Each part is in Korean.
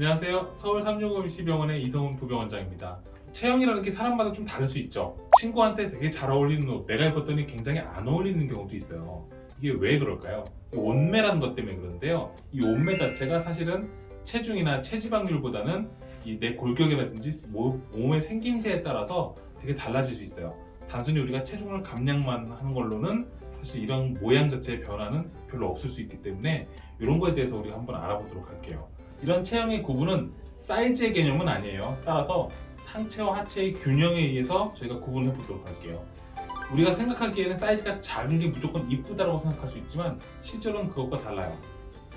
안녕하세요. 서울 365MC병원의 이성훈 부병원장입니다. 체형이라는 게 사람마다 좀 다를 수 있죠. 친구한테 되게 잘 어울리는 옷 내가 입었더니 굉장히 안 어울리는 경우도 있어요. 이게 왜 그럴까요? 이 옷매라는 것 때문에 그런데요. 이 옷매 자체가 사실은 체중이나 체지방률보다는 이 내 골격이라든지 몸의 생김새에 따라서 되게 달라질 수 있어요. 단순히 우리가 체중을 감량만 하는 걸로는 사실 이런 모양 자체의 변화는 별로 없을 수 있기 때문에 이런 거에 대해서 우리가 한번 알아보도록 할게요. 이런 체형의 구분은 사이즈의 개념은 아니에요. 따라서 상체와 하체의 균형에 의해서 저희가 구분해 보도록 할게요. 우리가 생각하기에는 사이즈가 작은 게 무조건 이쁘다고 생각할 수 있지만 실제로는 그것과 달라요.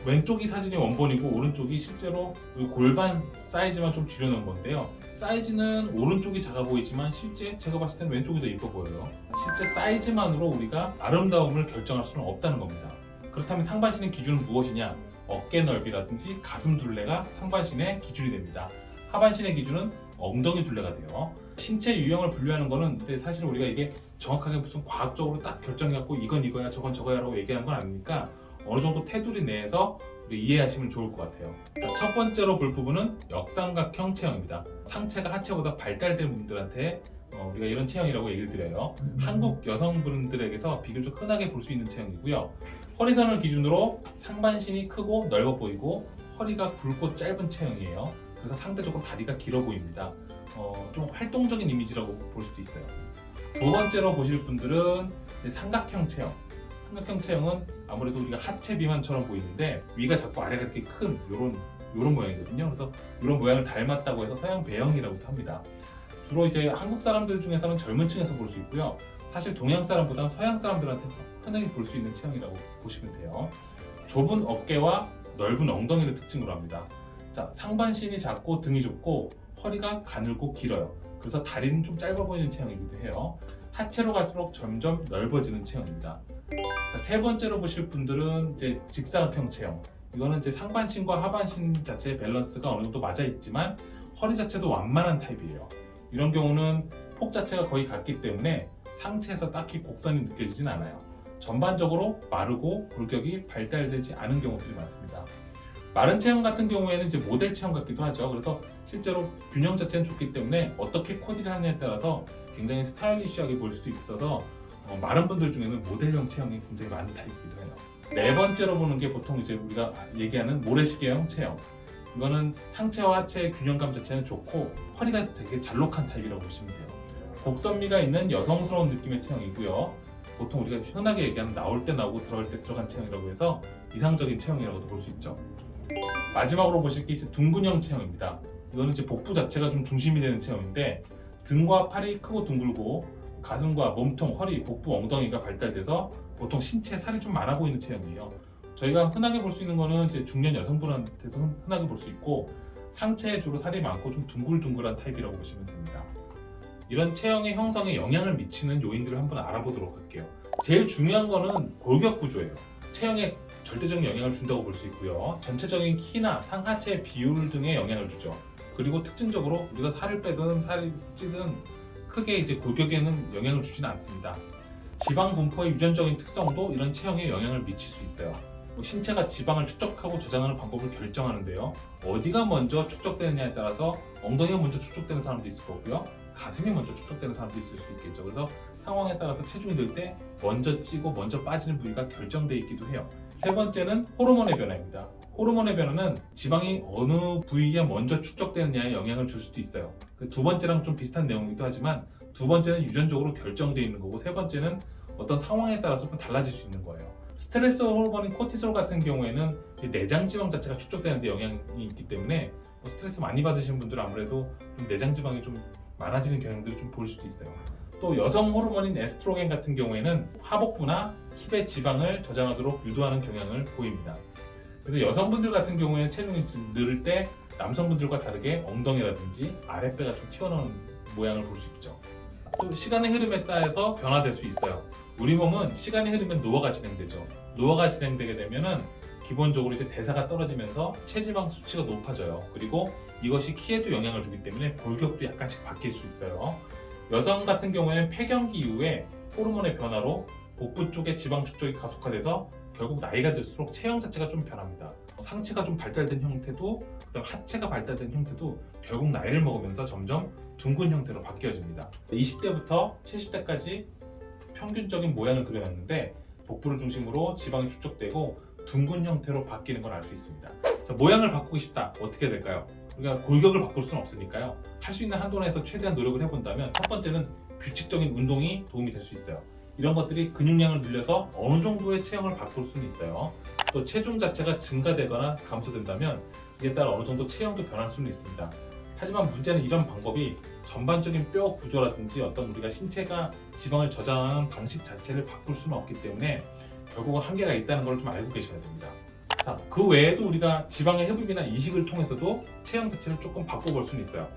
왼쪽이 사진이 원본이고 오른쪽이 실제로 골반 사이즈만 좀 줄여놓은 건데요. 사이즈는 오른쪽이 작아 보이지만 실제 제가 봤을 때는 왼쪽이 더 이뻐 보여요. 실제 사이즈만으로 우리가 아름다움을 결정할 수는 없다는 겁니다. 그렇다면 상반신의 기준은 무엇이냐? 어깨 넓이라든지 가슴 둘레가 상반신의 기준이 됩니다. 하반신의 기준은 엉덩이 둘레가 돼요. 신체 유형을 분류하는 거는 근데 사실 우리가 이게 정확하게 무슨 과학적으로 딱 결정해갖고 이건 이거야 저건 저거야 라고 얘기하는 건 아니니까 어느 정도 테두리 내에서 우리 이해하시면 좋을 것 같아요. 첫 번째로 볼 부분은 역삼각형 체형입니다. 상체가 하체보다 발달된 분들한테 우리가 이런 체형이라고 얘기를 드려요. 한국 여성분들에게서 비교적 흔하게 볼 수 있는 체형이고요. 허리선을 기준으로 상반신이 크고 넓어 보이고 허리가 굵고 짧은 체형이에요. 그래서 상대적으로 다리가 길어 보입니다. 좀 활동적인 이미지라고 볼 수도 있어요. 두 번째로 보실 분들은 삼각형 체형. 삼각형 체형은 아무래도 우리가 하체 비만처럼 보이는데 위가 작고 아래가 이렇게 큰 요런 모양이거든요. 그래서 이런 모양을 닮았다고 해서 서양 배영이라고도 합니다. 주로 이제 한국 사람들 중에서는 젊은 층에서 볼 수 있고요. 사실 동양 사람보다는 서양 사람들한테 흔하게 볼 수 있는 체형이라고 보시면 돼요. 좁은 어깨와 넓은 엉덩이를 특징으로 합니다. 자, 상반신이 작고 등이 좁고 허리가 가늘고 길어요. 그래서 다리는 좀 짧아 보이는 체형이기도 해요. 하체로 갈수록 점점 넓어지는 체형입니다. 자, 세 번째로 보실 분들은 이제 직사각형 체형. 이거는 이제 상반신과 하반신 자체의 밸런스가 어느 정도 맞아 있지만 허리 자체도 완만한 타입이에요. 이런 경우는 폭 자체가 거의 같기 때문에 상체에서 딱히 곡선이 느껴지진 않아요. 전반적으로 마르고 골격이 발달되지 않은 경우들이 많습니다. 마른 체형 같은 경우에는 이제 모델 체형 같기도 하죠. 그래서 실제로 균형 자체는 좋기 때문에 어떻게 코디를 하느냐에 따라서 굉장히 스타일리시하게 보일 수도 있어서 마른 분들 중에는 모델형 체형이 굉장히 많은 타입이기도 해요. 네 번째로 보는 게 보통 이제 우리가 얘기하는 모래시계형 체형. 이거는 상체와 하체의 균형감 자체는 좋고 허리가 되게 잘록한 타입이라고 보시면 돼요. 곡선미가 있는 여성스러운 느낌의 체형이고요. 보통 우리가 흔하게 얘기하는 나올 때 나오고 들어갈 때 들어간 체형이라고 해서 이상적인 체형이라고도 볼 수 있죠. 마지막으로 보실 게 이제 둥근형 체형입니다. 이거는 이제 복부 자체가 좀 중심이 되는 체형인데 등과 팔이 크고 둥글고 가슴과 몸통, 허리, 복부, 엉덩이가 발달돼서 보통 신체에 살이 좀 많아 보이는 체형이에요. 저희가 흔하게 볼 수 있는 거는 이제 중년 여성분한테서 흔하게 볼 수 있고 상체에 주로 살이 많고 좀 둥글둥글한 타입이라고 보시면 됩니다. 이런 체형의 형성에 영향을 미치는 요인들을 한번 알아보도록 할게요. 제일 중요한 거는 골격 구조예요. 체형에 절대적인 영향을 준다고 볼 수 있고요. 전체적인 키나 상하체 비율 등에 영향을 주죠. 그리고 특징적으로 우리가 살을 빼든 살이 찌든 크게 이제 골격에는 영향을 주지는 않습니다. 지방 분포의 유전적인 특성도 이런 체형에 영향을 미칠 수 있어요. 신체가 지방을 축적하고 저장하는 방법을 결정하는데요. 어디가 먼저 축적되느냐에 따라서 엉덩이가 먼저 축적되는 사람도 있을 거고요. 가슴이 먼저 축적되는 사람도 있을 수 있겠죠. 그래서 상황에 따라서 체중이 늘 때 먼저 찌고 먼저 빠지는 부위가 결정되어 있기도 해요. 세 번째는 호르몬의 변화입니다. 호르몬의 변화는 지방이 어느 부위에 먼저 축적되느냐에 영향을 줄 수도 있어요. 두 번째랑 좀 비슷한 내용이기도 하지만 두 번째는 유전적으로 결정되어 있는 거고 세 번째는 어떤 상황에 따라서 좀 달라질 수 있는 거예요. 스트레스 호르몬인 코티솔 같은 경우에는 내장 지방 자체가 축적되는 데 영향이 있기 때문에 스트레스 많이 받으시는 분들은 아무래도 내장 지방이 좀 많아지는 경향들을 좀 볼 수도 있어요. 또 여성 호르몬인 에스트로겐 같은 경우에는 하복부나 힙의 지방을 저장하도록 유도하는 경향을 보입니다. 그래서 여성분들 같은 경우에는 체중이 늘을 때 남성분들과 다르게 엉덩이라든지 아랫배가 좀 튀어나오는 모양을 볼 수 있죠. 또 시간의 흐름에 따라서 변화될 수 있어요. 우리 몸은 시간이 흐르면 노화가 진행되죠. 노화가 진행되게 되면은 기본적으로 이제 대사가 떨어지면서 체지방 수치가 높아져요. 그리고 이것이 키에도 영향을 주기 때문에 골격도 약간씩 바뀔 수 있어요. 여성 같은 경우에는 폐경기 이후에 호르몬의 변화로 복부 쪽에 지방 축적이 가속화돼서 결국 나이가 들수록 체형 자체가 좀 변합니다. 상체가 좀 발달된 형태도 그다음 하체가 발달된 형태도 결국 나이를 먹으면서 점점 둥근 형태로 바뀌어집니다. 20대부터 70대까지 평균적인 모양을 그려놨는데 복부를 중심으로 지방이 축적되고 둥근 형태로 바뀌는 걸 알 수 있습니다. 자, 모양을 바꾸고 싶다. 어떻게 해야 될까요? 우리가 골격을 바꿀 수는 없으니까요. 할 수 있는 한도 내에서 최대한 노력을 해본다면 첫 번째는 규칙적인 운동이 도움이 될 수 있어요. 이런 것들이 근육량을 늘려서 어느 정도의 체형을 바꿀 수는 있어요. 또 체중 자체가 증가되거나 감소된다면 이에 따라 어느 정도 체형도 변할 수는 있습니다. 하지만 문제는 이런 방법이 전반적인 뼈 구조라든지 어떤 우리가 신체가 지방을 저장하는 방식 자체를 바꿀 수는 없기 때문에 결국은 한계가 있다는 걸 좀 알고 계셔야 됩니다. 자, 그 외에도 우리가 지방의 흡입이나 이식을 통해서도 체형 자체를 조금 바꿔볼 수는 있어요.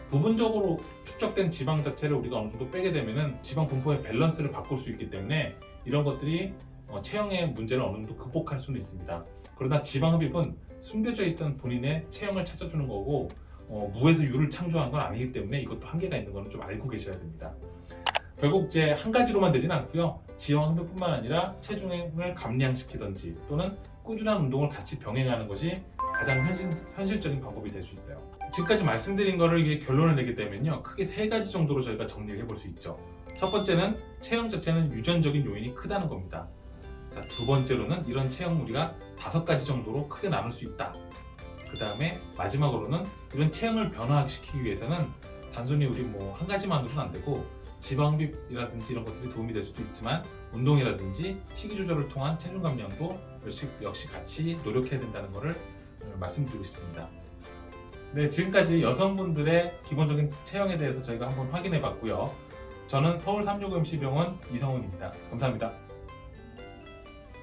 부분적으로 축적된 지방 자체를 우리가 어느 정도 빼게 되면은 지방 분포의 밸런스를 바꿀 수 있기 때문에 이런 것들이 체형의 문제를 어느 정도 극복할 수는 있습니다. 그러나 지방 흡입은 숨겨져 있던 본인의 체형을 찾아주는 거고 무에서 유를 창조한 건 아니기 때문에 이것도 한계가 있는 거는 좀 알고 계셔야 됩니다. 결국 이제 한 가지로만 되진 않고요. 지방 흡입뿐만 아니라 체중을 감량시키든지 또는 꾸준한 운동을 같이 병행하는 것이 가장 현실적인 방법이 될 수 있어요. 지금까지 말씀드린 거를 이게 결론을 내게 되면요, 크게 세 가지 정도로 저희가 정리를 해볼 수 있죠. 첫 번째는 체형 자체는 유전적인 요인이 크다는 겁니다. 자, 두 번째로는 이런 체형 우리가 5가지 정도로 크게 나눌 수 있다. 그 다음에 마지막으로는 이런 체형을 변화시키기 위해서는 단순히 우리 한 가지만으로는 안 되고 지방흡입이라든지 이런 것들이 도움이 될 수도 있지만 운동이라든지 식이 조절을 통한 체중 감량도 역시 같이 노력해야 된다는 것을 말씀드리고 싶습니다. 네, 지금까지 여성분들의 기본적인 체형에 대해서 저희가 한번 확인해 봤고요. 저는 서울 365MC 병원 이성훈입니다. 감사합니다.